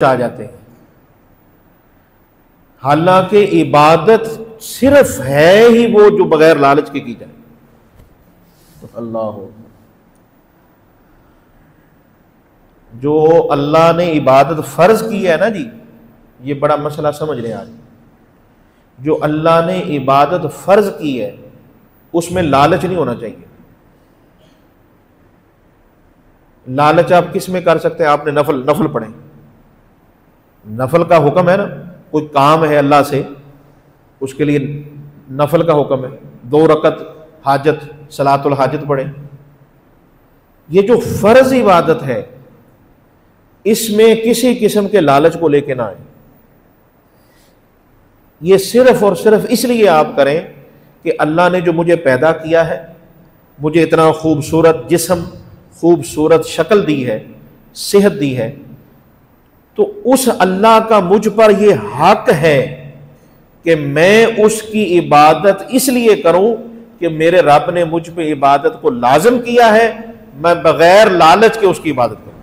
आ जाते हैं। हालांकि इबादत सिर्फ है ही वो जो बगैर लालच के की जाए। तो अल्लाह हो, जो अल्लाह ने इबादत फर्ज की है ना जी, ये बड़ा मसला समझ लें आज। जो अल्लाह ने इबादत फर्ज की है उसमें लालच नहीं होना चाहिए। लालच आप किस में कर सकते हैं? आपने नफल नफल पढ़े, नफल का हुक्म है ना, कोई काम है अल्लाह से, उसके लिए नफल का हुक्म है, 2 रकत हाजत सलातुल हाजत पढ़े। ये जो फर्ज इबादत है इसमें किसी किस्म के लालच को लेके ना आए। ये सिर्फ और सिर्फ इसलिए आप करें कि अल्लाह ने जो मुझे पैदा किया है, मुझे इतना खूबसूरत जिस्म, खूबसूरत शक्ल दी है, सेहत दी है, तो उस अल्लाह का मुझ पर यह हक है कि मैं उसकी इबादत इसलिए करूं कि मेरे रब ने मुझ पे इबादत को लाजिम किया है, मैं बगैर लालच के उसकी इबादत करूं।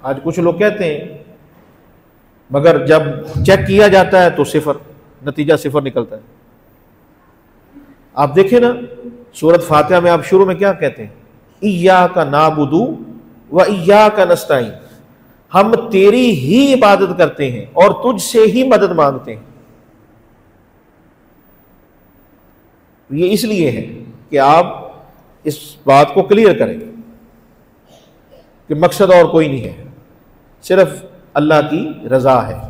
आज कुछ लोग कहते हैं, मगर जब चेक किया जाता है तो सिफर, नतीजा सिफर निकलता है। आप देखें ना, सूरत फातिहा में आप शुरू में क्या कहते हैं? इय्याका नाबुदु व इय्याका नस्ताईन, हम तेरी ही इबादत करते हैं और तुझसे ही मदद मांगते हैं। ये इसलिए है कि आप इस बात को क्लियर करें कि मकसद और कोई नहीं है, सिर्फ अल्लाह की रजा है।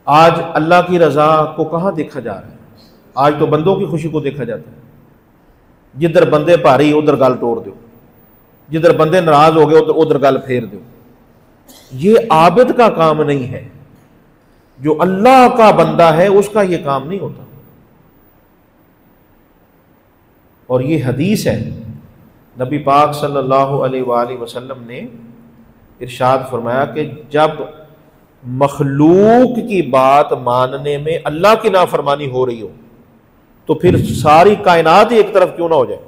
आज अल्लाह की रजा को कहां देखा जा रहा है? आज तो बंदों की खुशी को देखा जाता है। जिधर बंदे भारी उधर गल तोड़ दो, जिधर बंदे नाराज हो गए उधर गल फेर दो। ये आबिद का काम नहीं है, जो अल्लाह का बंदा है उसका ये काम नहीं होता। और ये हदीस है, नबी पाक सल्लल्लाहु अलैहि वसल्लम ने इरशाद फरमाया कि जब मखलूक की बात मानने में अल्लाह की नाफरमानी हो रही हो तो फिर सारी कायनात ही एक तरफ क्यों ना हो जाए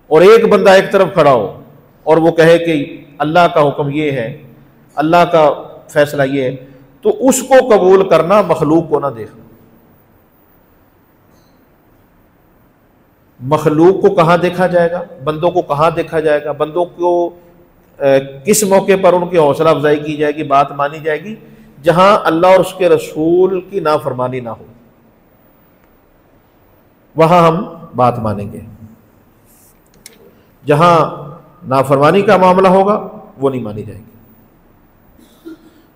और एक बंदा एक तरफ खड़ा हो और वो कहे कि अल्लाह का हुक्म ये है, अल्लाह का फैसला ये है, तो उसको कबूल करना, मखलूक को ना देखना। मखलूक को कहां देखा जाएगा? बंदों को कहां देखा जाएगा? बंदों को किस मौके पर उनकी हौसला अफजाई की जाएगी, बात मानी जाएगी? जहां अल्लाह और उसके रसूल की नाफरमानी ना हो, वहां हम बात मानेंगे। जहां नाफरमानी का मामला होगा वो नहीं मानी जाएगी।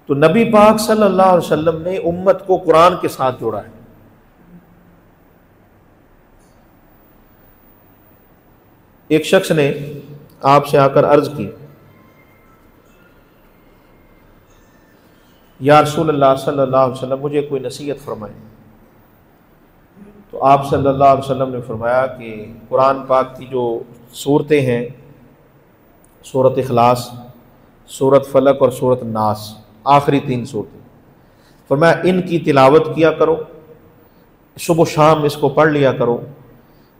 तो नबी पाक सल्लल्लाहु अलैहि वसल्लम ने उम्मत को कुरान के साथ जोड़ा है। एक शख्स ने आपसे आकर अर्ज की, या रसूलल्लाह सल्लल्लाहु अलैहि वसल्लम मुझे कोई नसीहत फरमाए। तो आप सल्लल्लाहु अलैहि वसल्लम ने फरमाया कि कुरान पाक की जो सूरतें हैं, सूरत इखलास, सूरत फलक और सूरत नास, आखिरी 3 सूरतें, फरमाया इनकी तिलावत किया करो, सुबह शाम इसको पढ़ लिया करो।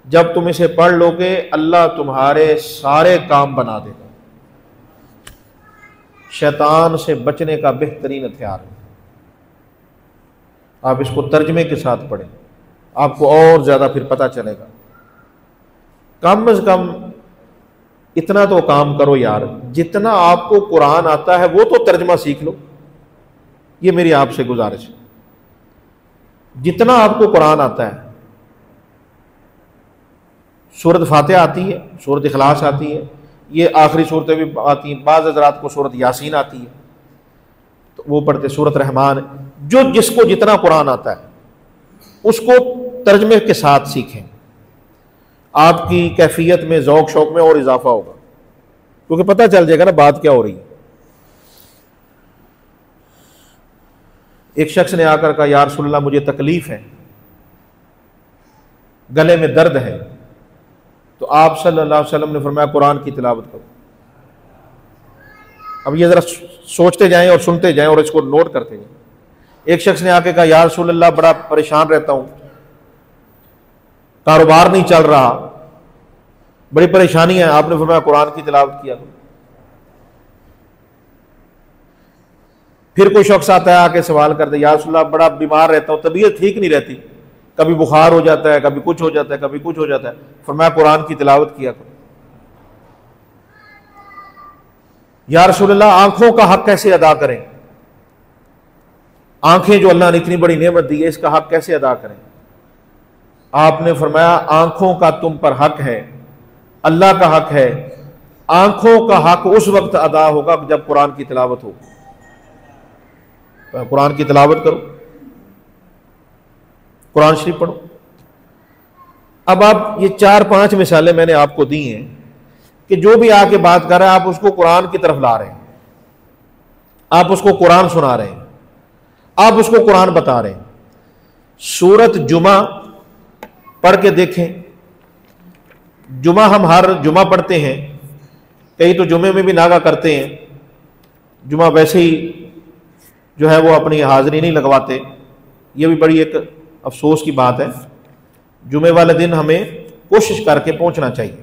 जब तुम इसे पढ़ लोगे अल्लाह तुम्हारे सारे काम बना देगा। शैतान से बचने का बेहतरीन हथियार है। आप इसको तर्जमे के साथ पढ़ें, आपको और ज्यादा फिर पता चलेगा। कम से कम इतना तो काम करो यार, जितना आपको कुरान आता है वो तो तर्जमा सीख लो। ये मेरी आपसे गुजारिश है, जितना आपको कुरान आता है। सूरत फातिहा आती है, सूरत इखलास आती है, ये आखिरी सूरतें भी आती हैं। बाज़ हज़रात को सूरत यासीन आती है तो वो पढ़ते, सूरत रहमान। जो जिसको जितना कुरान आता है उसको तर्जमे के साथ सीखें। आपकी कैफियत में, ज़ौक़ शौक़ में और इजाफा होगा, क्योंकि पता चल जाएगा ना बात क्या हो रही है। एक शख्स ने आकर कहा, या रसूलल्लाह मुझे तकलीफ है, गले में दर्द है। तो आप सल्लल्लाहु अलैहि वसल्लम ने फरमाया कुरान की तिलावत करो। अब ये जरा सोचते जाएं और सुनते जाएं और इसको नोट करते जाएं। एक शख्स ने आके कहा या रसूल अल्लाह बड़ा परेशान रहता हूं, कारोबार नहीं चल रहा, बड़ी परेशानी है। आपने फरमाया कुरान की तिलावत किया करो। फिर कोई शख्स आता है आके सवाल करता है या रसूल अल्लाह बड़ा बीमार रहता हूं, तबीयत ठीक नहीं रहती, कभी बुखार हो जाता है, कभी कुछ हो जाता है, कभी कुछ हो जाता है। फरमाया कुरान की तिलावत किया करो। या रसूल अल्लाह आंखों का हक कैसे अदा करें, आंखें जो अल्लाह ने इतनी बड़ी नेमत दी है, इसका हक कैसे अदा करें? आपने फरमाया आंखों का तुम पर हक है, अल्लाह का हक है। आंखों का हक उस वक्त अदा होगा जब कुरान की तिलावत हो। कुरान की तिलावत करो, कुरान शरीफ पढ़ो। अब आप ये 4-5 मिसालें मैंने आपको दी हैं कि जो भी आके बात कर रहा है आप उसको कुरान की तरफ ला रहे हैं, आप उसको कुरान सुना रहे हैं, आप उसको कुरान बता रहे हैं। सूरत जुमा पढ़ के देखें। जुमा हम हर जुमा पढ़ते हैं, कई तो जुमे में भी नागा करते हैं, जुमा वैसे ही जो है वो अपनी हाजिरी नहीं लगवाते। ये भी बड़ी एक अफसोस की बात है। जुमे वाले दिन हमें कोशिश करके पहुंचना चाहिए,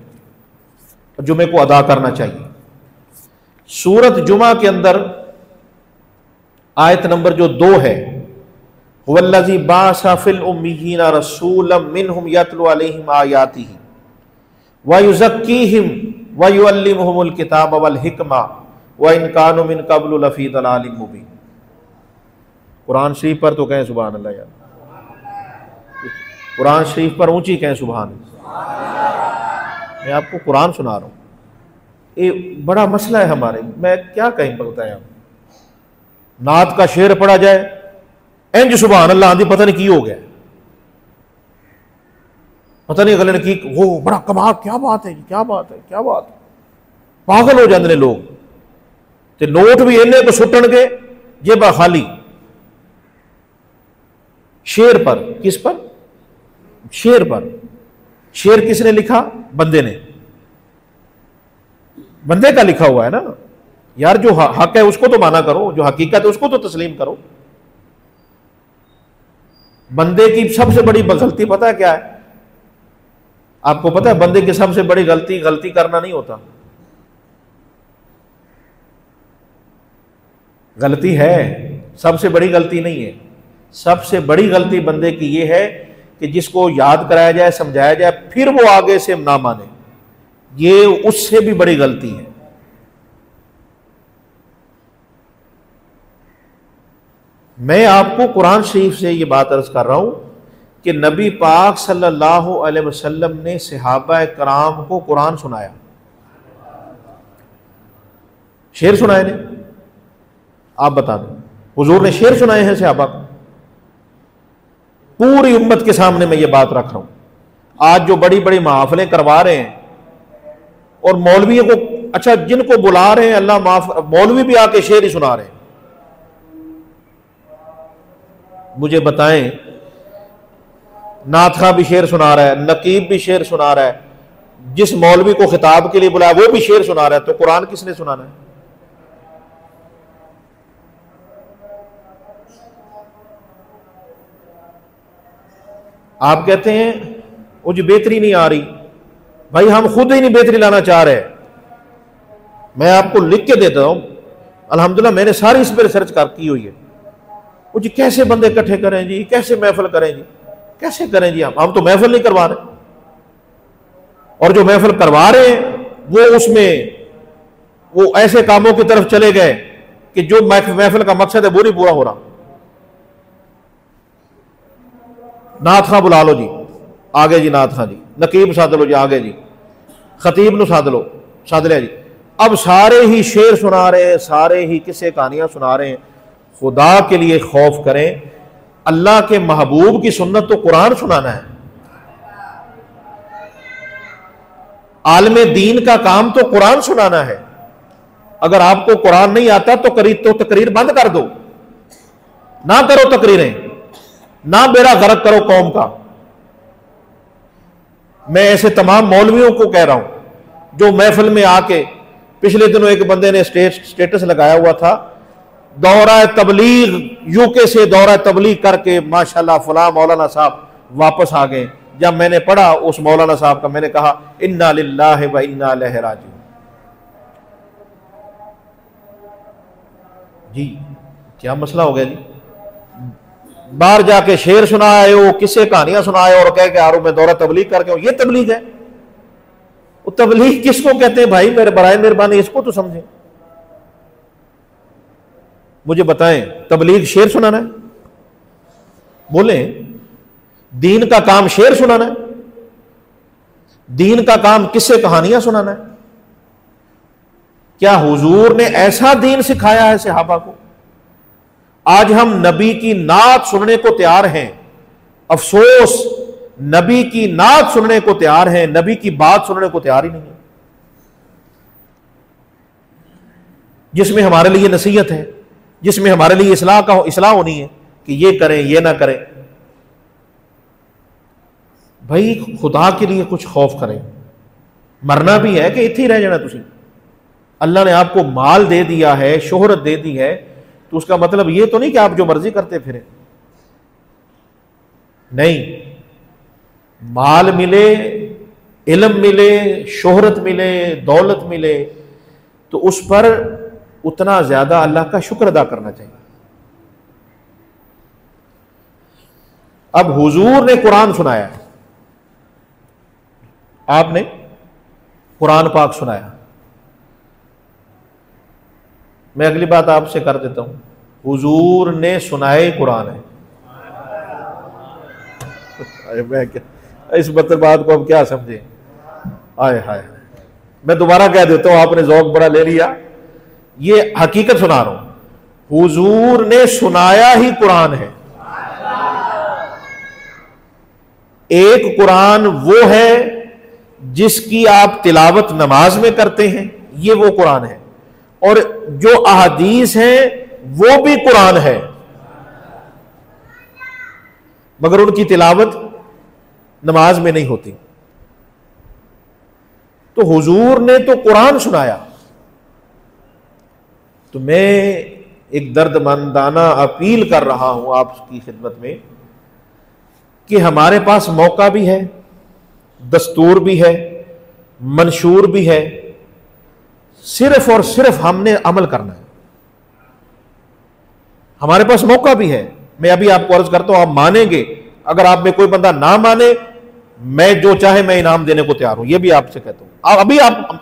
जुमे को अदा करना चाहिए। सूरत जुमा के अंदर आयत नंबर जो 2 है, हुवल्लज़ी बाअसा फिल उम्मिय्यीना रसूलन मिनहुम यतलू अलैहिम आयातिही व युज़क्कीहिम व युअल्लिमुहुमुल किताब वल हिकमा व इन कानू मिन क़ब्लु लफ़ी दलालिम मुबीन। कुरान शरीफ पर तो कहें सुभान अल्लाह यार, कुरान शरीफ पर ऊंची कहें सुभान। मैं आपको कुरान सुना रहा हूँ, ये बड़ा मसला है हमारे, मैं क्या कहीं बताया। नात का शेर पढ़ा जाए, इंज सुभान अल्लाह आंधी, पता नहीं की हो गया, पता नहीं अगले ने की, वो बड़ा कमाल, क्या बात है, क्या बात है, क्या बात है। पागल हो जाते लोग, ते नोट भी इन्ने को सुटन के जेबा खाली। शेर पर, किस पर? शेर पर। शेर किसने लिखा? बंदे ने, बंदे का लिखा हुआ है ना यार। जो हक है उसको तो माना करो, जो हकीकत है उसको तो तस्लीम करो। बंदे की सबसे बड़ी गलती पता है क्या है? आपको पता है बंदे की सबसे बड़ी गलती करना नहीं होता। गलती है, सबसे बड़ी गलती नहीं है। सबसे बड़ी गलती बंदे की यह है कि जिसको याद कराया जाए, समझाया जाए, फिर वो आगे से ना माने, ये उससे भी बड़ी गलती है। मैं आपको कुरान शरीफ से ये बात अर्ज कर रहा हूं कि नबी पाक सल्लल्लाहु अलैहि वसल्लम ने सहाबा कराम को कुरान सुनाया। शेर सुनाए ने? आप बता दो, हुजूर ने शेर सुनाए हैं सहाबा को? पूरी उम्मत के सामने मैं ये बात रख रहा हूं। आज जो बड़ी बड़ी महफिलें करवा रहे हैं और मौलवियों को, अच्छा जिनको बुला रहे हैं अल्लाह माफ, मौलवी भी आके शेर ही सुना रहे हैं। मुझे बताएं, नाथ खां भी शेर सुना रहा है, नकीब भी शेर सुना रहा है, जिस मौलवी को खिताब के लिए बुलाया वो भी शेर सुना रहा है, तो कुरान किसने सुनाना है? आप कहते हैं वो जो बेहतरी नहीं आ रही, भाई हम खुद ही नहीं बेहतरी लाना चाह रहे। मैं आपको लिख के देता हूं, अल्हम्दुलिल्लाह मैंने सारी इस पर रिसर्च की हुई है। वो जी कैसे बंदे इकट्ठे करें जी, कैसे महफिल करें जी, कैसे करें जी? हम तो महफिल नहीं करवा रहे, और जो महफिल करवा रहे हैं वो उसमें वो ऐसे कामों की तरफ चले गए कि जो महफिल का मकसद है वो नहीं पूरा हो रहा। नाथ खां बुला लो जी, आगे जी नाथ खां जी, नकीब साध लो जी, आगे जी, खतीब नु साध लो, साध लिया जी। अब सारे ही शेर सुना रहे हैं, सारे ही किस्से कहानियां सुना रहे हैं। खुदा के लिए खौफ करें, अल्लाह के महबूब की सुन्नत तो कुरान सुनाना है। आलमे दीन का काम तो कुरान सुनाना है। अगर आपको कुरान नहीं आता तो तकरीर बंद कर दो, ना करो तकरीरें, ना बेड़ा गर्क करो कौम का। मैं ऐसे तमाम मौलवियों को कह रहा हूं जो महफिल में आके, पिछले दिनों एक बंदे ने स्टेटस लगाया हुआ था, दौरा तबलीग यूके से दौरा तबलीग करके माशाल्लाह फलां मौलाना साहब वापस आ गए। जब मैंने पढ़ा उस मौलाना साहब का, मैंने कहा इन्ना लिल्लाहि व इन्ना इलैहि राजिऊन। जी क्या मसला हो गया जी? बाहर जाके शेर सुनाए हो, किससे कहानियां सुनाए और कह के आ रहा हूं मैं दौरा तबलीग करके हूं, ये तबलीग है? वो तबलीग किसको कहते हैं भाई? मेरे बराए मेहरबानी इसको तो समझे, मुझे बताएं। तबलीग शेर सुनाना है? बोले दीन का काम शेर सुनाना है? दीन का काम किससे कहानियां सुनाना है? क्या हुजूर ने ऐसा दीन सिखाया है सहाबा को? आज हम नबी की नात सुनने को तैयार हैं, अफसोस नबी की नात सुनने को तैयार हैं, नबी की बात सुनने को तैयार ही नहीं है, जिसमें हमारे लिए नसीहत है, जिसमें हमारे लिए इस्लाह होनी है कि ये करें ये ना करें। भाई खुदा के लिए कुछ खौफ करें। मरना भी है कि इत्थे ही रह जाना तुसी? अल्लाह ने आपको माल दे दिया है, शोहरत दे दी है, तो उसका मतलब ये तो नहीं कि आप जो मर्जी करते फिरें। नहीं, माल मिले, इल्म मिले, शोहरत मिले, दौलत मिले, तो उस पर उतना ज्यादा अल्लाह का शुक्र अदा करना चाहिए। अब हुजूर ने कुरान सुनाया, आपने कुरान पाक सुनाया। मैं अगली बात आपसे कर देता हूं, हुजूर ने सुनाए कुरान है। मैं क्या इस बात को अब क्या समझे? आए हाय, मैं दोबारा कह देता हूं, आपने ज़ौक़ बड़ा ले लिया, ये हकीकत सुना रहा हूं। हुजूर ने सुनाया ही कुरान है। एक कुरान वो है जिसकी आप तिलावत नमाज में करते हैं, ये वो कुरान है, और जो अहादीस है वो भी कुरान है, मगर उनकी तिलावत नमाज में नहीं होती। तो हुजूर ने तो कुरान सुनाया। तो मैं एक दर्दमंदाना अपील कर रहा हूं आपकी खिदमत में कि हमारे पास मौका भी है, दस्तूर भी है, मंशूर भी है, सिर्फ और सिर्फ हमने अमल करना है। हमारे पास मौका भी है। मैं अभी आपको अर्ज करता हूं, आप मानेंगे? अगर आप में कोई बंदा ना माने, मैं जो चाहे मैं इनाम देने को तैयार हूं, यह भी आपसे कहता हूं।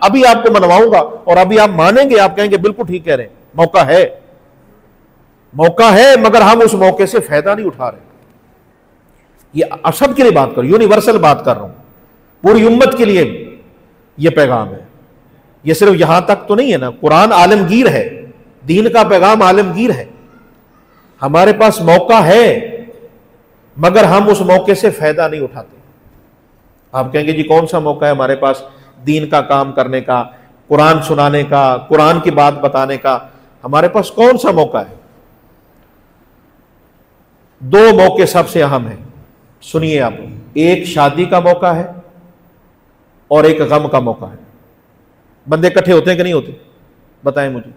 अभी आपको मनवाऊंगा और अभी आप मानेंगे, आप कहेंगे बिल्कुल ठीक कह रहे हैं, मौका है, मौका है, मगर हम उस मौके से फायदा नहीं उठा रहे। ये सब के लिए बात कर रहा हूं, यूनिवर्सल बात कर रहा हूं, पूरी उम्मत के लिए यह पैगाम है। यह सिर्फ यहां तक तो नहीं है ना, कुरान आलमगीर है, दीन का पैगाम आलमगीर है। हमारे पास मौका है, मगर हम उस मौके से फायदा नहीं उठाते। आप कहेंगे जी कौन सा मौका है हमारे पास दीन का काम करने का, कुरान सुनाने का, कुरान की बात बताने का? हमारे पास कौन सा मौका है? दो मौके सबसे अहम हैं, सुनिए आप। एक शादी का मौका है और एक गम का मौका है। बंदे इकट्ठे होते हैं कि नहीं होते? बताएं मुझे।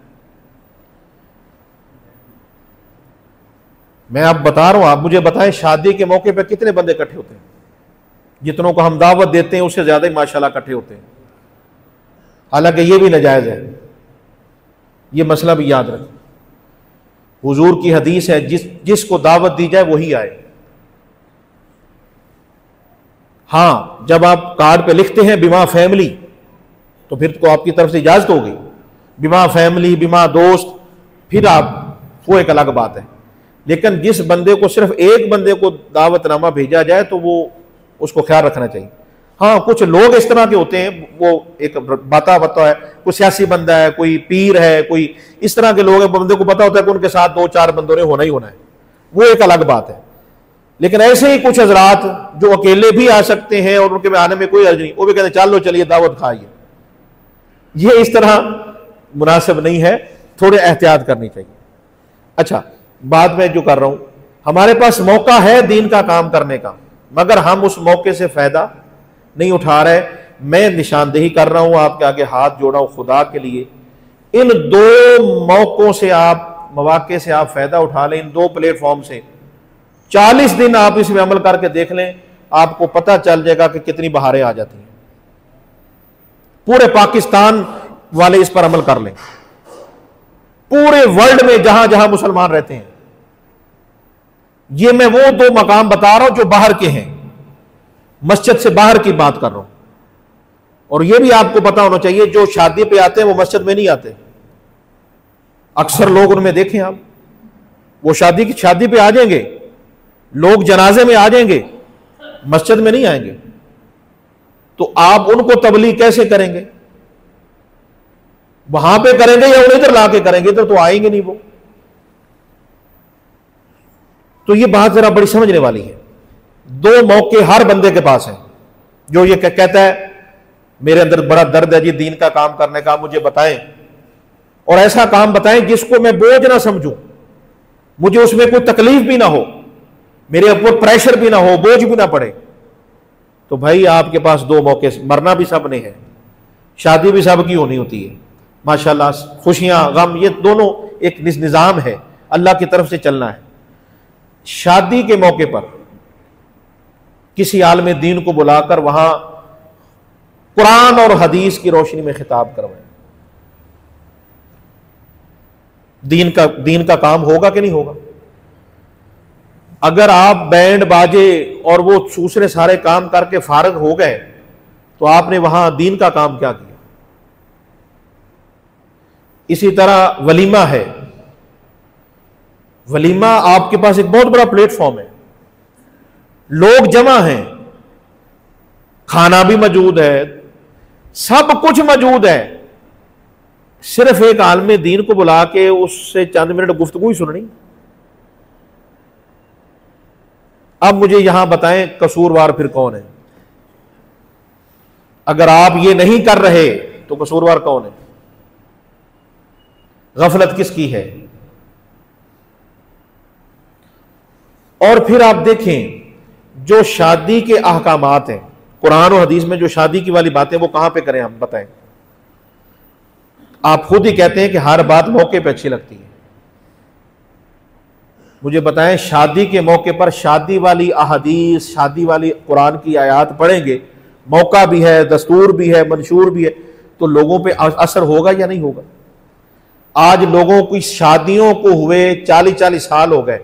मैं आप बता रहा हूं, आप मुझे बताएं, शादी के मौके पर कितने बंदे इकट्ठे होते हैं? जितनों को हम दावत देते हैं उससे ज्यादा ही माशाल्लाह इकट्ठे होते हैं। हालांकि ये भी नाजायज है, ये मसला भी याद रखें। हुजूर की हदीस है, जिसको दावत दी जाए वही आए। हां, जब आप कार्ड पे लिखते हैं बिमा फैमिली, तो फिर तो आपकी तरफ से इजाजत हो गई। बिमा फैमिली, बिमा दोस्त, फिर आप, वो एक अलग बात है। लेकिन जिस बंदे को, सिर्फ एक बंदे को दावतनामा भेजा जाए तो वो उसको ख्याल रखना चाहिए। हाँ, कुछ लोग इस तरह के होते हैं, वो एक बाता है, कोई सियासी बंदा है, कोई पीर है, कोई इस तरह के लोग हैं, बंदे को पता होता है कि उनके साथ दो चार बंदों ने होना ही होना है, वो एक अलग बात है। लेकिन ऐसे ही कुछ हजरात जो अकेले भी आ सकते हैं और उनके आने में कोई अर्ज नहीं, वो भी कहते चलो चलिए दावत खाइए, ये इस तरह मुनासिब नहीं है, थोड़े एहतियात करनी चाहिए। अच्छा, बात मैं जो कर रहा हूं, हमारे पास मौका है दीन का काम करने का, मगर हम उस मौके से फायदा नहीं उठा रहे। मैं निशानदेही कर रहा हूं, आपके आगे हाथ जोड़ा हूं खुदा के लिए, इन दो मौकों से आप मौके से आप फ़ायदा उठा लें, इन दो प्लेटफॉर्म से 40 दिन आप इसमें अमल करके देख लें, आपको पता चल जाएगा कि कितनी बहारें आ जाती हैं। पूरे पाकिस्तान वाले इस पर अमल कर लें, पूरे वर्ल्ड में जहां जहां मुसलमान रहते हैं। ये मैं वो दो मकाम बता रहा हूं जो बाहर के हैं, मस्जिद से बाहर की बात कर रहा हूं। और यह भी आपको पता होना चाहिए, जो शादी पे आते हैं वो मस्जिद में नहीं आते। अक्सर लोग उनमें देखें आप, वो शादी पे आ जाएंगे, लोग जनाजे में आ जाएंगे, मस्जिद में नहीं आएंगे। तो आप उनको तबलीग कैसे करेंगे? वहां पे करेंगे या उन्हें इधर लाके करेंगे? इधर तो आएंगे नहीं वो। तो ये बात जरा बड़ी समझने वाली है। दो मौके हर बंदे के पास हैं। जो ये कहता है मेरे अंदर बड़ा दर्द है जी दीन का काम करने का, मुझे बताएं, और ऐसा काम बताएं जिसको मैं बोझ ना समझूं, मुझे उसमें कोई तकलीफ भी ना हो, मेरे ऊपर प्रेशर भी ना हो, बोझ भी ना पड़े। तो भाई आपके पास दो मौके, मरना भी सब ने है, शादी भी सब की होनी होती है माशाल्लाह, खुशियां गम ये दोनों एक निज़ाम है, अल्लाह की तरफ से चलना है। शादी के मौके पर किसी आलिम दीन को बुलाकर वहां कुरान और हदीस की रोशनी में खिताब करवाएं। दीन का काम होगा कि नहीं होगा? अगर आप बैंड बाजे और वो दूसरे सारे काम करके फारग हो गए तो आपने वहां दीन का काम क्या किया? इसी तरह वलीमा है। वलीमा आपके पास एक बहुत बड़ा प्लेटफॉर्म है, लोग जमा हैं, खाना भी मौजूद है, सब कुछ मौजूद है, सिर्फ एक आलिम दीन को बुला के उससे चंद मिनट गुफ्तगू ही सुननी। अब मुझे यहां बताएं कसूरवार फिर कौन है? अगर आप ये नहीं कर रहे तो कसूरवार कौन है? गफलत किसकी है? और फिर आप देखें जो शादी के अहकामात हैं कुरान और हदीस में, जो शादी की वाली बातें वो कहां पे करें? हम बताएं। आप खुद ही कहते हैं कि हर बात मौके पे अच्छी लगती है। मुझे बताएं शादी के मौके पर शादी वाली अहदीस, शादी वाली कुरान की आयत पढ़ेंगे, मौका भी है, दस्तूर भी है, मंशूर भी है, तो लोगों पे असर होगा या नहीं होगा? आज लोगों की शादियों को हुए 40-40 साल हो गए,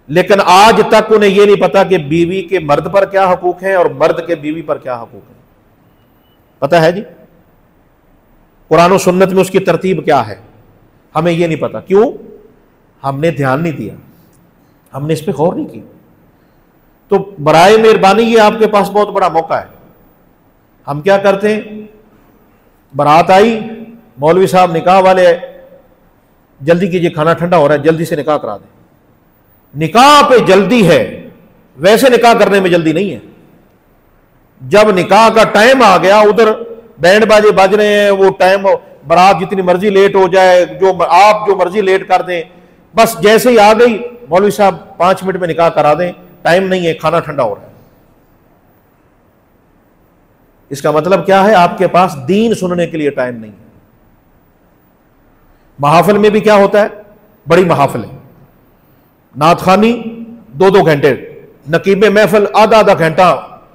लेकिन आज तक उन्हें यह नहीं पता कि बीवी के मर्द पर क्या हकूक है और मर्द के बीवी पर क्या हकूक है। पता है जी? कुरान और सुन्नत में उसकी तरतीब क्या है, हमें यह नहीं पता। क्यों? हमने ध्यान नहीं दिया, हमने इस पर गौर नहीं की। तो बराए मेहरबानी ये आपके पास बहुत बड़ा मौका है। हम क्या करते हैं, बारात आई, मौलवी साहब निकाह वाले, जल्दी कीजिए खाना ठंडा हो रहा है, जल्दी से निकाह करा दें। निकाह पे जल्दी है, वैसे निकाह करने में जल्दी नहीं है। जब निकाह का टाइम आ गया, उधर बैंड बाजे बज रहे हैं, वो टाइम बारात जितनी मर्जी लेट हो जाए, आप जो मर्जी लेट कर दें, बस जैसे ही आ गई मौलवी साहब 5 मिनट में निकाह करा दें, टाइम नहीं है, खाना ठंडा हो रहा है। इसका मतलब क्या है? आपके पास दीन सुनने के लिए टाइम नहीं है। महाफिल में भी क्या होता है, बड़ी महाफिल है, नातखानी 2-2 घंटे, नकीब महफिल आधा घंटा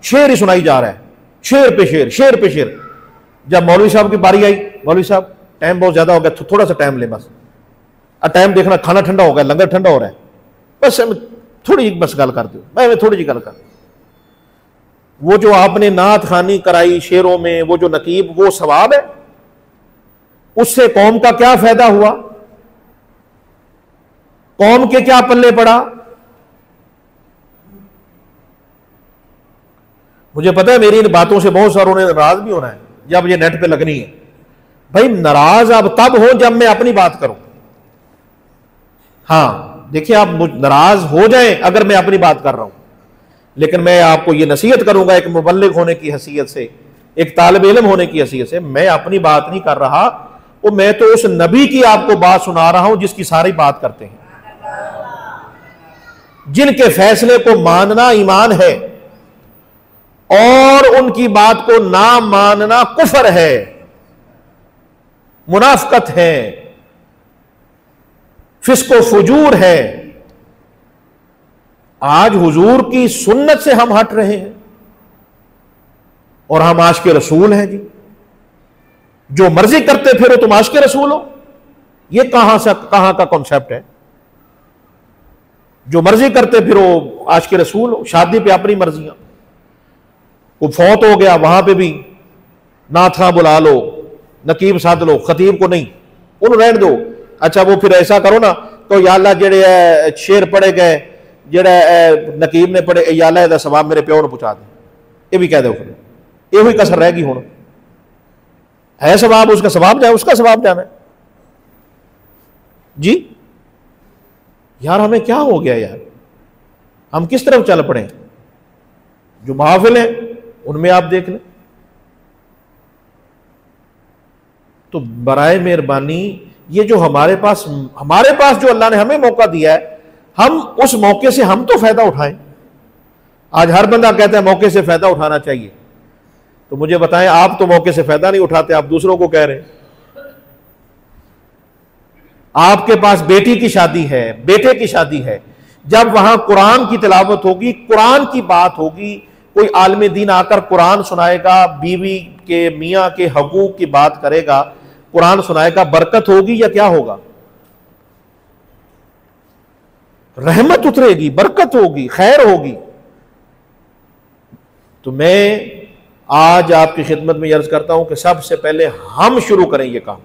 शेर ही सुनाई जा रहा है, शेर पे शेर, शेर पे शेर। जब मौलवी साहब की बारी आई, मौलवी साहब टाइम बहुत ज्यादा हो गया, थोड़ा सा टाइम ले, बस टाइम देखना, खाना ठंडा हो गया, लंगर ठंडा हो रहा है, बस थोड़ी बस गल कर दो, मैं थोड़ी जी गल कर। वो जो आपने नात खानी कराई शेरों में, वो जो नकीब, वो सवाब है, उससे कौम का क्या फायदा हुआ? कौम के क्या पल्ले पड़ा? मुझे पता है मेरी इन बातों से बहुत सारों ने नाराज भी होना है जब ये नेट पे लगनी है। भाई नाराज अब तब हो जब मैं अपनी बात करूं। हाँ देखिए, आप नाराज हो जाएं अगर मैं अपनी बात कर रहा हूं, लेकिन मैं आपको ये नसीहत करूंगा एक मुबल्लिग होने की हैसियत से, एक तालिब इल्म होने की हैसियत से। मैं अपनी बात नहीं कर रहा, वो मैं तो उस नबी की आपको बात सुना रहा हूं जिसकी सारी बात करते हैं, जिनके फैसले को मानना ईमान है और उनकी बात को ना मानना कुफर है, मुनाफकत है। फिस्को फुजूर है। आज हुजूर की सुन्नत से हम हट रहे हैं और हम आशिक़े रसूल हैं जी। जो मर्जी करते फिरो तुम आशिक़े रसूल हो, ये कहां का कॉन्सेप्ट है? जो मर्जी करते फिरो आशिक़े रसूल हो। शादी पे अपनी मर्जियां, कोई फौत हो गया वहां पे भी नाथा बुला लो, नकीब साध लो, खतीब को नहीं, उन्हें रहने दो। अच्छा वो फिर ऐसा करो ना, तो या अल्लाह जेड़े शेर पढ़े गए, जेड़ा नकीब ने पढ़े, या अल्लाह दा सवाब मेरे प्यो ने पहुंचा दे, ये भी कह दो। फिर ये हुई कसर रहेगी। हुण है सवाब, उसका सवाब जाए, उसका सवाब जाना जी। यार हमें क्या हो गया यार, हम किस तरफ चल पड़े? जो महफिल है उनमें आप देख लें, तो बराए मेहरबानी ये जो हमारे पास जो अल्लाह ने हमें मौका दिया है, हम उस मौके से हम तो फायदा उठाएं। आज हर बंदा कहता है मौके से फायदा उठाना चाहिए, तो मुझे बताएं, आप तो मौके से फायदा नहीं उठाते, आप दूसरों को कह रहे हैं। आपके पास बेटी की शादी है, बेटे की शादी है, जब वहां कुरान की तिलावत होगी, कुरान की बात होगी, कोई आलिम दीन आकर कुरान सुनाएगा, बीवी के मियां के हकूक की बात करेगा, कुरान सुनाएगा, बरकत होगी या क्या होगा? रहमत उतरेगी, बरकत होगी, खैर होगी। तो मैं आज आपकी खिदमत में अर्ज करता हूं कि सबसे पहले हम शुरू करें ये काम,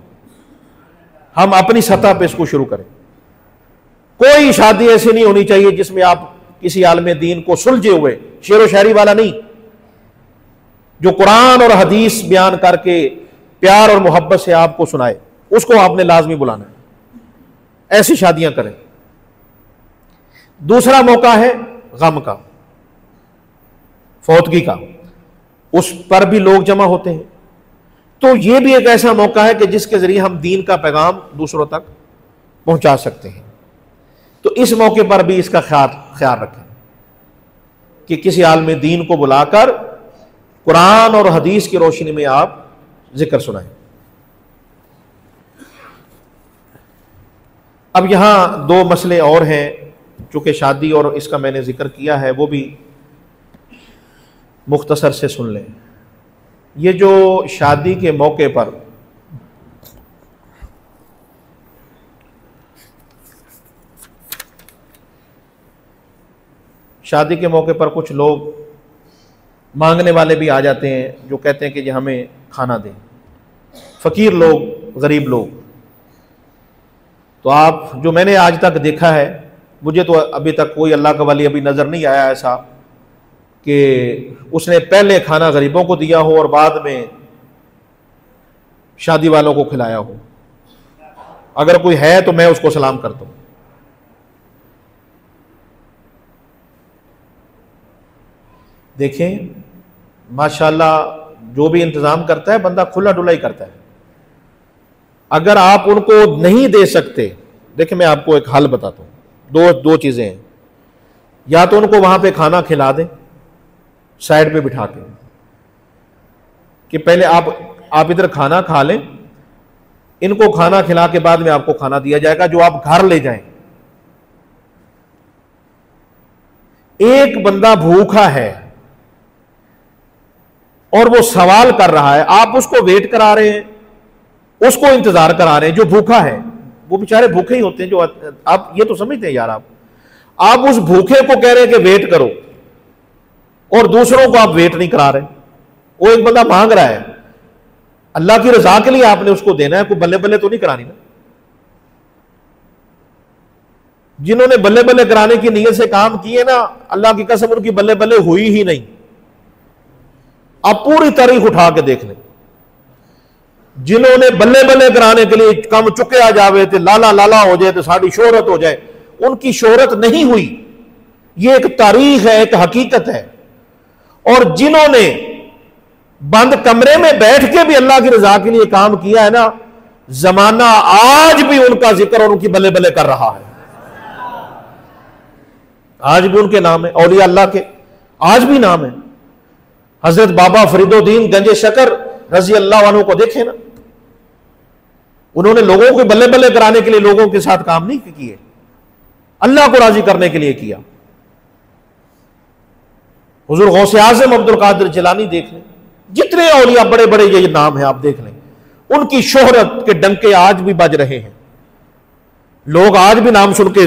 हम अपनी सतह पे इसको शुरू करें। कोई शादी ऐसी नहीं होनी चाहिए जिसमें आप किसी आलिम दीन को सुलझे हुए, शेर व शायरी वाला नहीं, जो कुरान और हदीस बयान करके प्यार और मोहब्बत से आपको सुनाए, उसको आपने लाजमी बुलाना है। ऐसी शादियां करें। दूसरा मौका है गम का, फौतगी का, उस पर भी लोग जमा होते हैं। तो यह भी एक ऐसा मौका है कि जिसके जरिए हम दीन का पैगाम दूसरों तक पहुंचा सकते हैं। तो इस मौके पर भी इसका ख्याल रखें कि किसी आलिम दीन को बुलाकर कुरान और हदीस की रोशनी में आप जिक्र सुनाएं। अब यहां दो मसले और हैं, चूंकि शादी और इसका मैंने जिक्र किया है, वो भी मुख्तसर से सुन लें। ये जो शादी के मौके पर कुछ लोग मांगने वाले भी आ जाते हैं, जो कहते हैं कि जी हमें खाना दें, फ़कीर लोग, गरीब लोग। तो आप, जो मैंने आज तक देखा है, मुझे तो अभी तक कोई अल्लाह का वली अभी नज़र नहीं आया ऐसा कि उसने पहले खाना गरीबों को दिया हो और बाद में शादी वालों को खिलाया हो। अगर कोई है तो मैं उसको सलाम करता हूं। देखें माशाल्लाह, जो भी इंतजाम करता है बंदा खुला डुला ही करता है। अगर आप उनको नहीं दे सकते, देखें मैं आपको एक हल बताता हूं। दो चीजें हैं, या तो उनको वहां पे खाना खिला दें साइड पे बिठा के, कि पहले आप इधर खाना खा लें, इनको खाना खिला के बाद में आपको खाना दिया जाएगा जो आप घर ले जाएं। एक बंदा भूखा है और वो सवाल कर रहा है, आप उसको वेट करा रहे हैं, उसको इंतजार करा रहे हैं। जो भूखा है, वो बेचारे भूखे ही होते हैं। जो आप ये तो समझते हैं यार, आप उस भूखे को कह रहे हैं कि वेट करो, और दूसरों को आप वेट नहीं करा रहे। वो एक बंदा मांग रहा है, अल्लाह की रजा के लिए आपने उसको देना है, कोई बल्ले बल्ले तो नहीं करानी ना। जिन्होंने बल्ले बल्ले कराने की नीयत से काम किए ना, अल्लाह की कसम उनकी बल्ले बल्ले हुई ही नहीं। आप पूरी तारीख उठा के देख लें, जिन्होंने बल्ले बल्ले कराने के लिए कम चुके आ जावे थे, लाला लाला हो जाए तो साड़ी शोहरत हो जाए, उनकी शोहरत नहीं हुई। ये एक तारीख है, एक हकीकत है। और जिन्होंने बंद कमरे में बैठ के भी अल्लाह की रजा के लिए काम किया है ना, जमाना आज भी उनका जिक्र और उनकी बल्ले बल्ले कर रहा है। आज भी उनके नाम है, औलिया अल्लाह के आज भी नाम है। हजरत बाबा फरीदुद्दीन गंजे शकर रजी अल्लाह अन्हु को देखें ना, उन्होंने लोगों को बल्ले बल्ले कराने के लिए लोगों के साथ काम नहीं किए, अल्लाह को राजी करने के लिए किया। हुजूर गौसे आजम अब्दुल कादिर जिलानी देख लें, जितने औलिया बड़े बड़े ये नाम है आप देख लें, उनकी शोहरत के डंके आज भी बज रहे हैं। लोग आज भी नाम सुन के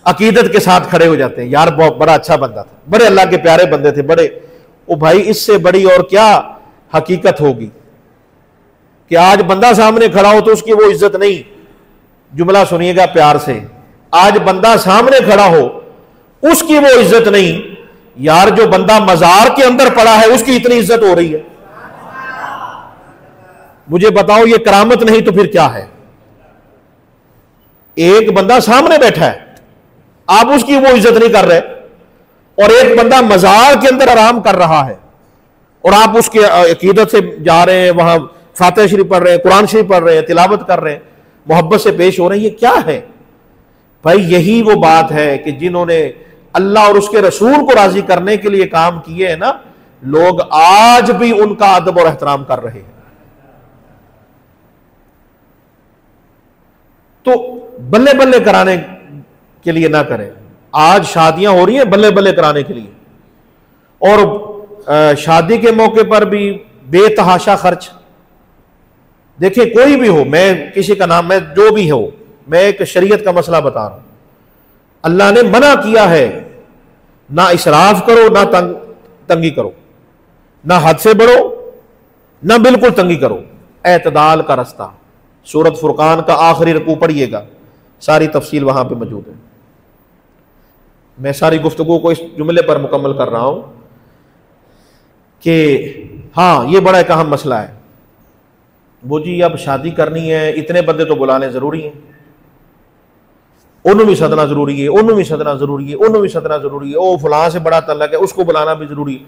अकीदत के साथ खड़े हो जाते हैं, यार बहुत बड़ा अच्छा बंदा था, बड़े अल्लाह के प्यारे बंदे थे, बड़े। ओ भाई, इससे बड़ी और क्या हकीकत होगी कि आज बंदा सामने खड़ा हो तो उसकी वो इज्जत नहीं। जुमला सुनिएगा प्यार से, आज बंदा सामने खड़ा हो उसकी वो इज्जत नहीं। यार जो बंदा मजार के अंदर पड़ा है उसकी इतनी इज्जत हो रही है। मुझे बताओ ये करामत नहीं तो फिर क्या है? एक बंदा सामने बैठा है, आप उसकी वो इज्जत नहीं कर रहे, और एक बंदा मजार के अंदर आराम कर रहा है और आप उसके अकीदत से जा रहे हैं, वहां फातिहा शरीफ पढ़ रहे हैं, कुरान शरीफ पढ़ रहे हैं, तिलावत कर रहे हैं, मोहब्बत से पेश हो रहे हैं। ये क्या है भाई? यही वो बात है कि जिन्होंने अल्लाह और उसके रसूल को राजी करने के लिए काम किए हैं ना, लोग आज भी उनका अदब और एहतराम कर रहे हैं। तो बल्ले बल्ले कराने के लिए ना करें। आज शादियां हो रही हैं बल्ले बल्ले कराने के लिए, और शादी के मौके पर भी बेतहाशा खर्च। देखिए कोई भी हो, मैं किसी का नाम, मैं जो भी हो, मैं एक शरीयत का मसला बता रहा हूं। अल्लाह ने मना किया है, ना इसराफ करो ना तंगी करो, ना हद से बढ़ो ना बिल्कुल तंगी करो, एतदाल का रास्ता। सूरत फुरकान का आखिरी रकू पढ़िएगा, सारी तफसील वहां पे मौजूद है। मैं सारी गुफ्तगू को इस जुमले पर मुकम्मल कर रहा हूं कि हाँ, ये बड़ा एक अहम मसला है। वो जी अब शादी करनी है, इतने बंदे तो बुलाने जरूरी हैं, उन्होंने भी सदना जरूरी है, उन्होंने भी सदना जरूरी है, उन्होंने भी सदना जरूरी है, ओ फलां से बड़ा तल्लक है उसको बुलाना भी जरूरी है।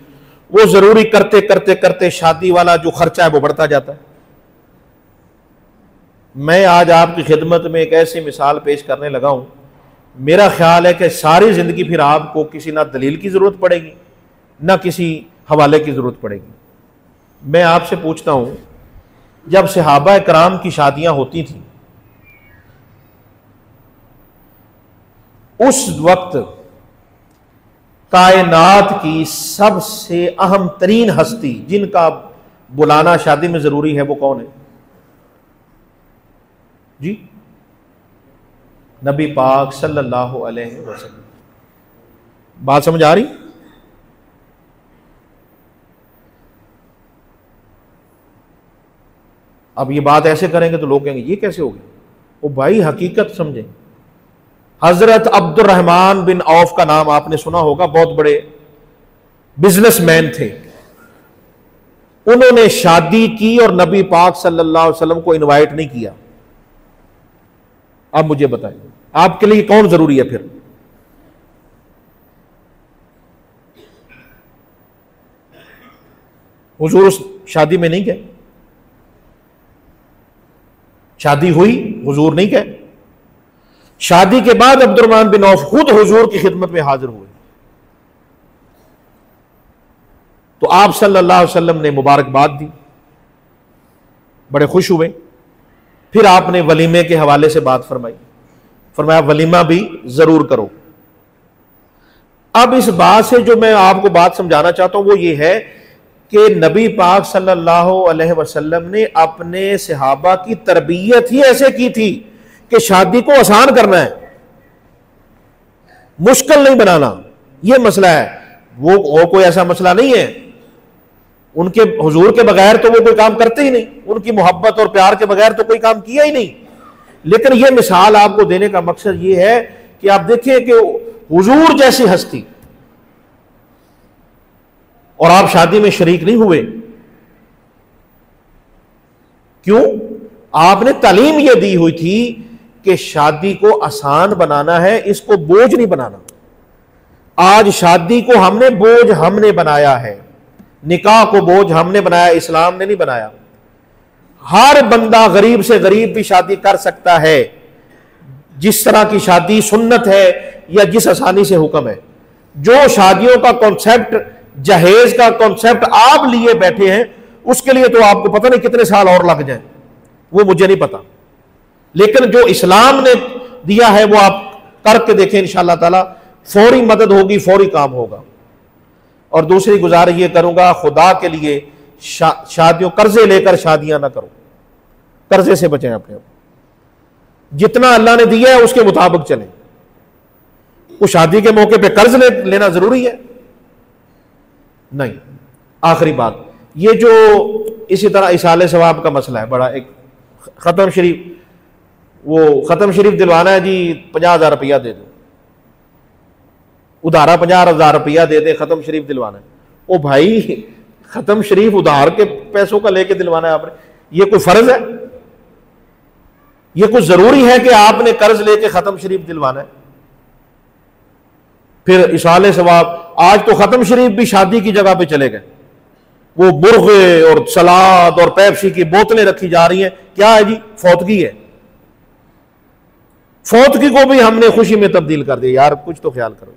वो जरूरी करते करते करते शादी वाला जो खर्चा है वो बढ़ता जाता है। मैं आज आपकी खिदमत में एक ऐसी मिसाल पेश करने लगा हूं, मेरा ख्याल है कि सारी जिंदगी फिर आपको किसी ना दलील की जरूरत पड़ेगी ना किसी हवाले की जरूरत पड़ेगी। मैं आपसे पूछता हूं, जब सहाबा कराम की शादियां होती थी, उस वक्त कायनात की सबसे अहम तरीन हस्ती जिनका बुलाना शादी में जरूरी है वो कौन है जी? नबी पाक सल्लल्लाहु अलैहि वसल्लम। बात समझ आ रही? अब ये बात ऐसे करेंगे तो लोग कहेंगे ये कैसे हो गया? वो भाई हकीकत समझें। हजरत अब्दुर्रहमान बिन औफ का नाम आपने सुना होगा, बहुत बड़े बिजनेसमैन थे। उन्होंने शादी की और नबी पाक सल्लल्लाहु अलैहि वसल्लम को इनवाइट नहीं किया। आप मुझे बताइए, आपके लिए कौन जरूरी है फिर? हुजूर उस शादी में नहीं गए, शादी हुई, हुजूर नहीं गए। शादी के बाद अब्दुर्रहमान बिन औफ खुद हुजूर की खिदमत में हाजिर हुए, तो आप सल्लल्लाहु अलैहि वसल्लम ने मुबारकबाद दी, बड़े खुश हुए। फिर आपने वलीमे के हवाले से बात फरमाई, फरमाया वलीमा भी जरूर करो। अब इस बात से जो मैं आपको बात समझाना चाहता हूं वो ये है कि नबी पाक सल्लल्लाहु अलैहि वसल्लम ने अपने सहाबा की तरबियत ही ऐसे की थी कि शादी को आसान करना है, मुश्किल नहीं बनाना। यह मसला है, वो कोई ऐसा मसला नहीं है। उनके हुजूर के बगैर तो वो कोई काम करते ही नहीं, उनकी मोहब्बत और प्यार के बगैर तो कोई काम किया ही नहीं। लेकिन यह मिसाल आपको देने का मकसद यह है कि आप देखिए कि हुजूर जैसी हस्ती और आप शादी में शरीक नहीं हुए, क्यों? आपने तालीम यह दी हुई थी कि शादी को आसान बनाना है, इसको बोझ नहीं बनाना। आज शादी को हमने बनाया है, निकाह को बोझ हमने बनाया, इस्लाम ने नहीं बनाया। हर बंदा गरीब से गरीब भी शादी कर सकता है, जिस तरह की शादी सुन्नत है या जिस आसानी से हुक्म है। जो शादियों का कॉन्सेप्ट, जहेज का कॉन्सेप्ट आप लिए बैठे हैं, उसके लिए तो आपको पता नहीं कितने साल और लग जाए, वो मुझे नहीं पता। लेकिन जो इस्लाम ने दिया है वो आप करके देखें, इंशाअल्लाह ताला फौरी मदद होगी, फौरी काम होगा। और दूसरी गुजारिश ये करूंगा, खुदा के लिए शादियों कर्जे लेकर शादियां ना करो, कर्जे से बचें अपने आप। जितना अल्लाह ने दिया है उसके मुताबिक चलें। वो शादी के मौके पे कर्ज लेना जरूरी है नहीं। आखिरी बात, ये जो इसी तरह इसाले सवाब का मसला है बड़ा, एक खत्म शरीफ, वो खत्म शरीफ दिलवाना है जी, 50,000 रुपया दे दो, उधारा 50,000 रुपया दे दे, खत्म शरीफ दिलवाना है। ओ भाई, खत्म शरीफ उधार के पैसों का लेके दिलवाना है आपने, ये कोई फर्ज है? ये कुछ जरूरी है कि आपने कर्ज लेके खत्म शरीफ दिलवाना है? फिर इसाले सवाब, आज तो खत्म शरीफ भी शादी की जगह पे चले गए, वो मुर्गे और सलाद और पेप्सी की बोतलें रखी जा रही हैं। क्या है जी? फौतगी है। फौतगी को भी हमने खुशी में तब्दील कर दिया। यार कुछ तो ख्याल करो,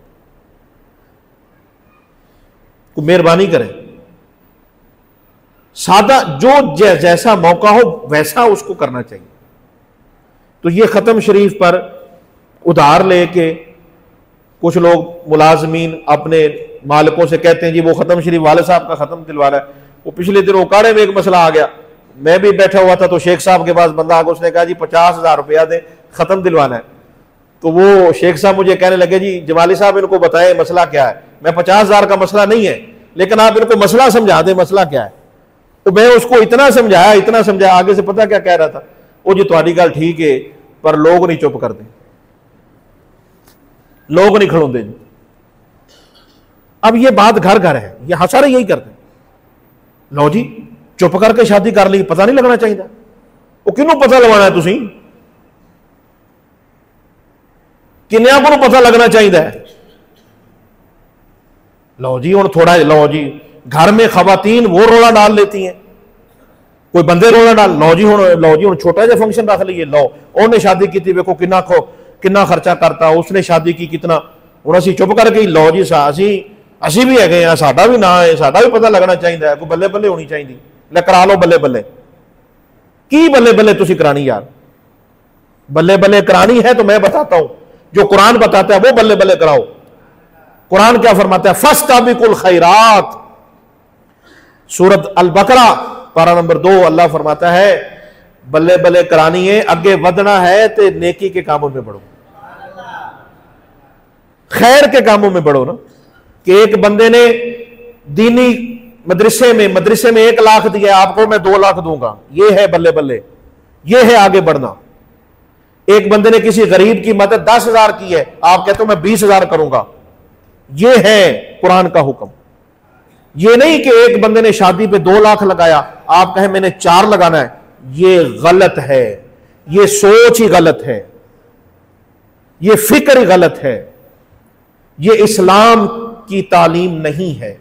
मेहरबानी करें। सादा, जो जैसा मौका हो वैसा उसको करना चाहिए। तो ये खत्म शरीफ पर उधार लेके कुछ लोग मुलाजमीन अपने मालिकों से कहते हैं जी वो खत्म शरीफ वाले साहब का खत्म दिलवाना है। वो पिछले दिनों उकाड़े में एक मसला आ गया, मैं भी बैठा हुआ था, तो शेख साहब के पास बंदा आकर उसने कहा जी 50,000 रुपया दे, खत्म दिलवाना है। तो वो शेख साहब मुझे कहने लगे जी जमाली साहब इनको बताएं मसला क्या है। मैं 50,000 का मसला नहीं है, लेकिन आप इनको मसला समझा दें, मसला क्या है। तो मैं उसको इतना समझाया, आगे से पता क्या कह रहा था, वो जी तुम्हारी गल ठीक है, पर लोग नहीं चुप करते, लोग नहीं खड़ोते जी। अब ये बात घर घर है, ये सारे यही करते हैं। लो जी चुप करके शादी कर ली, पता नहीं लगना चाहिए। वो किन्हों पता लगवाना है? तुसी किन्या को पता लगना चाहिए। लो जी हुण थोड़ा, लो जी घर में खवातीन वो रोला डाल लेती हैं, कोई बंदे रोला डाल, लो जी हुण छोटा जिहा फंक्शन रख लीए, लो उन्हें शादी की, देखो कितना खर्चा करता, उसने शादी की कितना, हुण असीं चुप करके लो जी असीं भी हैगे आ, साडा भी ना है, साडा भी पता लगना चाहिए, कोई बल्ले बल्ले होनी चाहिए। ले करा लो बल्ले बल्ले, की बल्ले बल्ले तुसीं करानी? यार बल्ले बल्ले करानी है तो मैं बताता हूं, जो कुरान बताता है वो बल्ले बल्ले कराओ। कुरान क्या फरमाता है? फस्ताबिकुल खैरात, सूरत अल बकरा पारा नंबर 2, अल्लाह फरमाता है बल्ले बल्ले करानी है, अगे बढ़ना है तो नेकी के कामों में बढ़ो, खैर के कामों में बढ़ो ना। कि एक बंदे ने दीनी मदरसे में 1 लाख दिया, आपको मैं 2 लाख दूंगा, ये है बल्ले बल्ले, ये है आगे बढ़ना। एक बंदे ने किसी गरीब की मदद 10,000 की है, आप कहते हो मैं 20,000 करूंगा, ये है कुरान का हुक्म। ये नहीं कि एक बंदे ने शादी पे 2 लाख लगाया, आप कहें मैंने 4 लगाना है, ये गलत है, ये सोच ही गलत है, ये फिक्र ही गलत है, ये इस्लाम की तालीम नहीं है।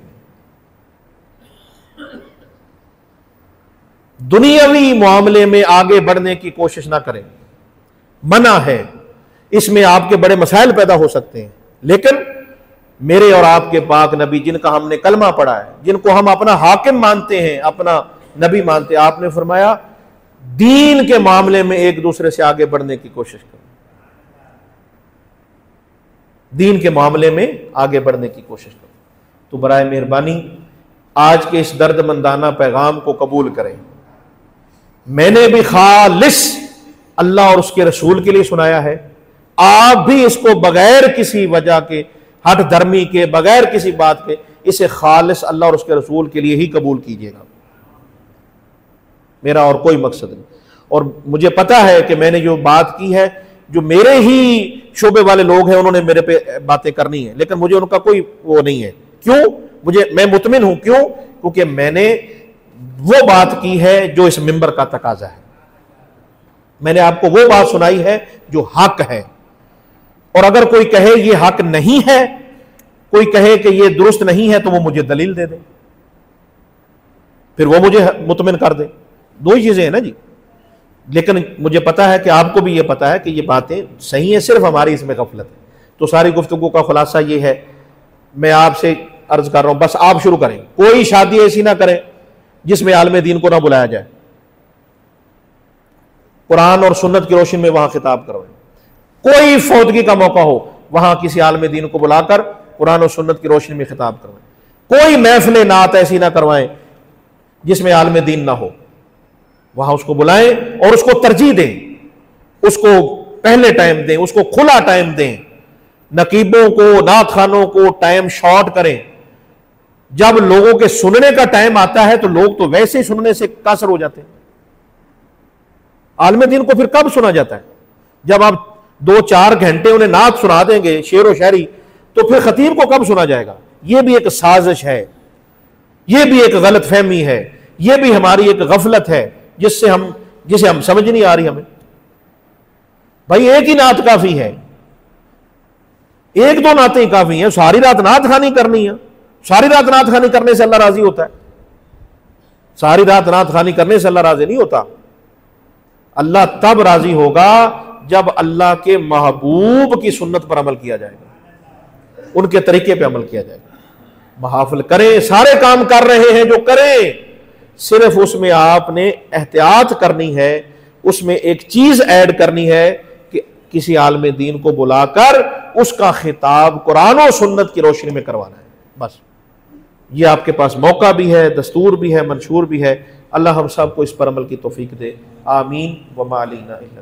दुनियावी मामले में आगे बढ़ने की कोशिश ना करें, मना है। इसमें आपके बड़े मसाइल पैदा हो सकते हैं। लेकिन मेरे और आपके पाक नबी, जिनका हमने कलमा पढ़ा है, जिनको हम अपना हाकिम मानते हैं, अपना नबी मानते हैं, आपने फरमाया दीन के मामले में एक दूसरे से आगे बढ़ने की कोशिश करो, दीन के मामले में आगे बढ़ने की कोशिश करो। तो बराए मेहरबानी आज के इस दर्दमंदाना पैगाम को कबूल करें। मैंने भी खालिस अल्लाह और उसके रसूल के लिए सुनाया है, आप भी इसको बगैर किसी वजह के, हट धर्मी के, बगैर किसी बात के, इसे खालिस अल्लाह और उसके रसूल के लिए ही कबूल कीजिएगा। मेरा और कोई मकसद नहीं। और मुझे पता है कि मैंने जो बात की है, जो मेरे ही शोबे वाले लोग हैं उन्होंने मेरे पे बातें करनी है, लेकिन मुझे उनका कोई वो नहीं है। क्यों? मैं मुतमिन हूं। क्यों? क्योंकि मैंने वो बात की है जो इस मिंबर का तकाजा है। मैंने आपको वो बात सुनाई है जो हक है। और अगर कोई कहे ये हक नहीं है, कोई कहे कि ये दुरुस्त नहीं है, तो वो मुझे दलील दे दे, फिर वो मुझे मुतमिन कर दे। दो ही चीजें हैं ना जी। लेकिन मुझे पता है कि आपको भी ये पता है कि ये बातें सही हैं, सिर्फ हमारी इसमें गफलत है। तो सारी गुफ्तगू का खुलासा ये है, मैं आपसे अर्ज कर रहा हूं, बस आप शुरू करें। कोई शादी ऐसी ना करें जिसमें आलम दीन को ना बुलाया जाए। कुरान और सुन्नत की रोशनी में वहां खिताब करवाएं। कोई फौतगी का मौका हो, वहां किसी आलिम दीन को बुलाकर कुरान और सुन्नत की रोशनी में खिताब करवाएं। कोई महफिल नात ऐसी ना करवाएं जिसमें आलिम दीन ना हो, वहां उसको बुलाएं और उसको तरजीह दें, उसको पहले टाइम दें, उसको खुला टाइम दें। नकीबों को, नात खानों को टाइम शॉर्ट करें। जब लोगों के सुनने का टाइम आता है तो लोग तो वैसे ही सुनने से कासर हो जाते हैं। आलिम दीन को फिर कब सुना जाता है? जब आप 2-4 घंटे उन्हें नात सुना देंगे, शेर व शायरी, तो फिर खतीब को कब सुना जाएगा? यह भी एक साजिश है, यह भी एक गलत फहमी है, यह भी हमारी एक गफलत है जिसे हम समझ नहीं आ रही हमें। भाई एक ही नात काफी है, 1-2 नातें ही काफी हैं। सारी रात नात खानी करनी है? सारी रात नात खानी करने से अल्लाह राजी होता है? सारी रात नात खानी करने से अल्लाह राजी नहीं होता। अल्लाह तब राजी होगा जब अल्लाह के महबूब की सुन्नत पर अमल किया जाएगा, उनके तरीके पे अमल किया जाएगा। महाफिल करें, सारे काम कर रहे हैं जो करें, सिर्फ उसमें आपने एहतियात करनी है, उसमें एक चीज ऐड करनी है कि किसी आलिम दीन को बुलाकर उसका खिताब कुरान और सुन्नत की रोशनी में करवाना है। बस ये आपके पास मौका भी है, दस्तूर भी है, मंशूर भी है। अल्लाह हम सब को इस पर अमल की तौफीक दे। आमीन व मा अलैना इल्ला